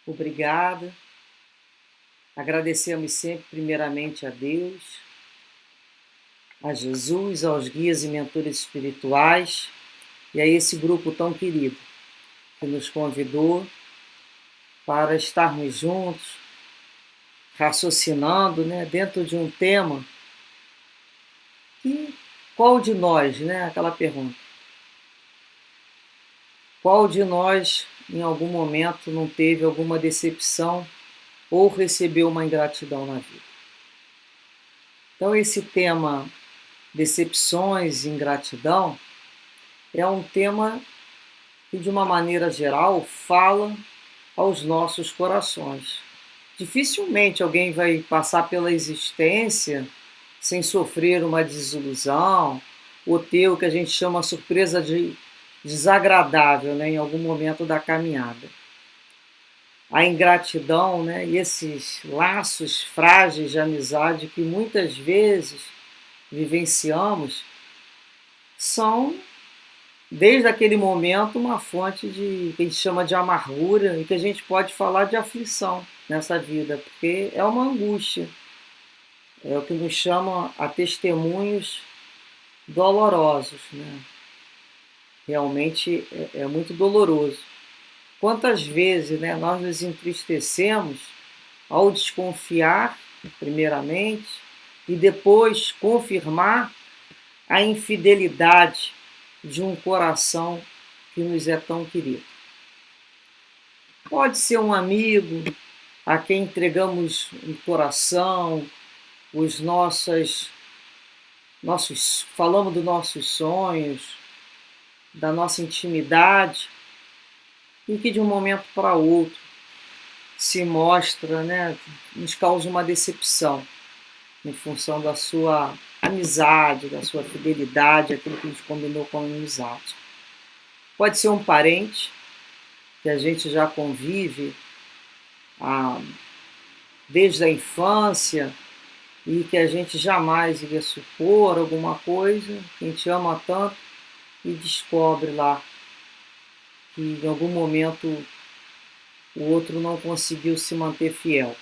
Obrigada. Agradecemos sempre, primeiramente, a Deus, a Jesus, aos guias e mentores espirituais e a esse grupo tão querido que nos convidou para estarmos juntos, raciocinando, dentro de um tema que, qual de nós, aquela pergunta, qual de nós em algum momento não teve alguma decepção ou recebeu uma ingratidão na vida? Então esse tema decepções e ingratidão é um tema que, de uma maneira geral, fala aos nossos corações. Dificilmente alguém vai passar pela existência sem sofrer uma desilusão ou ter o que a gente chama surpresa desagradável, em algum momento da caminhada. A ingratidão, e esses laços frágeis de amizade que muitas vezes vivenciamos são, desde aquele momento, uma fonte de que a gente chama de amargura e que a gente pode falar de aflição nessa vida, porque é uma angústia, é o que nos chama a testemunhos dolorosos, Realmente é muito doloroso. Quantas vezes nós nos entristecemos ao desconfiar, primeiramente, e depois confirmar a infidelidade de um coração que nos é tão querido. Pode ser um amigo a quem entregamos um coração, falamos dos nossos sonhos, da nossa intimidade, e que de um momento para outro se mostra, nos causa uma decepção em função da sua amizade, da sua fidelidade, aquilo que a gente combinou com a amizade. Pode ser um parente que a gente já convive desde a infância e que a gente jamais iria supor alguma coisa, que a gente ama tanto e descobre lá que em algum momento o outro não conseguiu se manter fiel.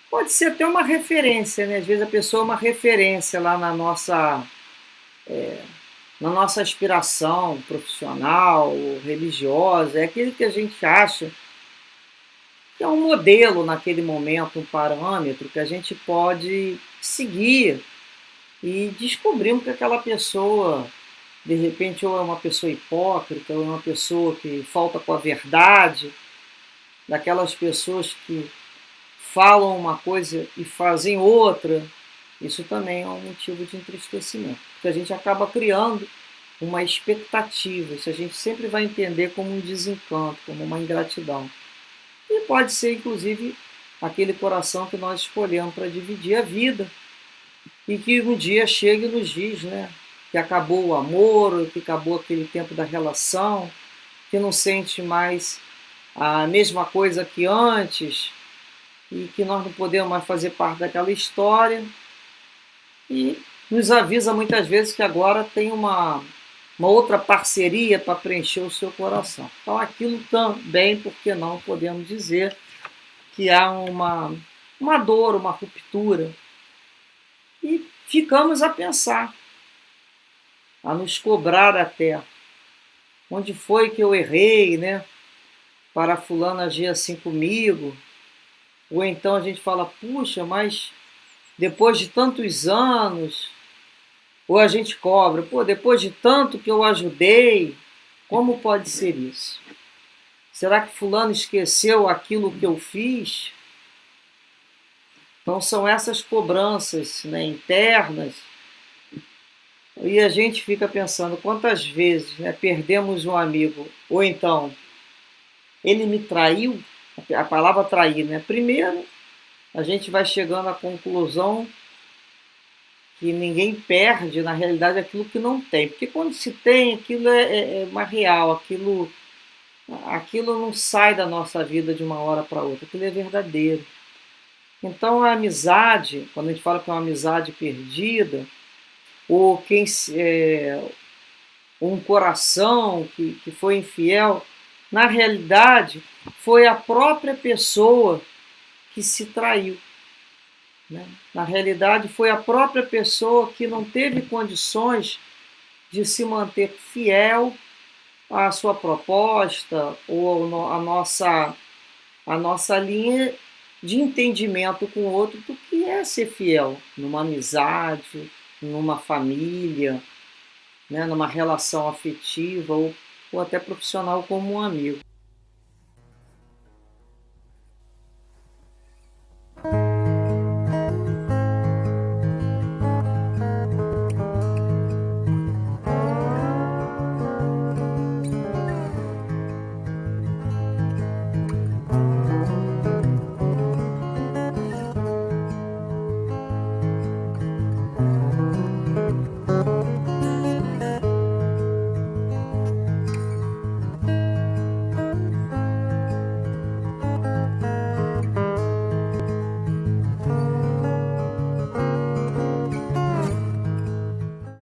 Pode ser até uma referência, às vezes a pessoa é uma referência lá na nossa aspiração profissional, religiosa, é aquele que a gente acha que é um modelo naquele momento, um parâmetro que a gente pode seguir e descobrimos que aquela pessoa, de repente, ou é uma pessoa hipócrita, ou é uma pessoa que falta com a verdade, daquelas pessoas que falam uma coisa e fazem outra. Isso também é um motivo de entristecimento, porque a gente acaba criando uma expectativa, isso a gente sempre vai entender como um desencanto, como uma ingratidão. E pode ser, inclusive, aquele coração que nós escolhemos para dividir a vida e que um dia chega e nos diz, que acabou o amor, que acabou aquele tempo da relação, que não sente mais a mesma coisa que antes e que nós não podemos mais fazer parte daquela história, e nos avisa muitas vezes que agora tem uma outra parceria para preencher o seu coração. Então aquilo também, por que não podemos dizer que há uma dor, uma ruptura. E ficamos a pensar, a nos cobrar até. Onde foi que eu errei, para fulano agir assim comigo? Ou então a gente fala, puxa, mas depois de tantos anos, ou a gente cobra, depois de tanto que eu ajudei, como pode ser isso? Será que fulano esqueceu aquilo que eu fiz? Então são essas cobranças internas, e a gente fica pensando quantas vezes perdemos um amigo, ou então ele me traiu, a palavra trair, Primeiro, a gente vai chegando à conclusão que ninguém perde, na realidade, aquilo que não tem. Porque quando se tem, aquilo é mais real, aquilo não sai da nossa vida de uma hora para outra, aquilo é verdadeiro. Então a amizade, quando a gente fala que é uma amizade perdida, ou um coração que foi infiel, Na realidade, foi a própria pessoa que se traiu, né? Na realidade, foi a própria pessoa que não teve condições de se manter fiel à sua proposta ou a nossa linha de entendimento com o outro do que é ser fiel numa amizade, numa família, né, numa relação afetiva ou até profissional como um amigo.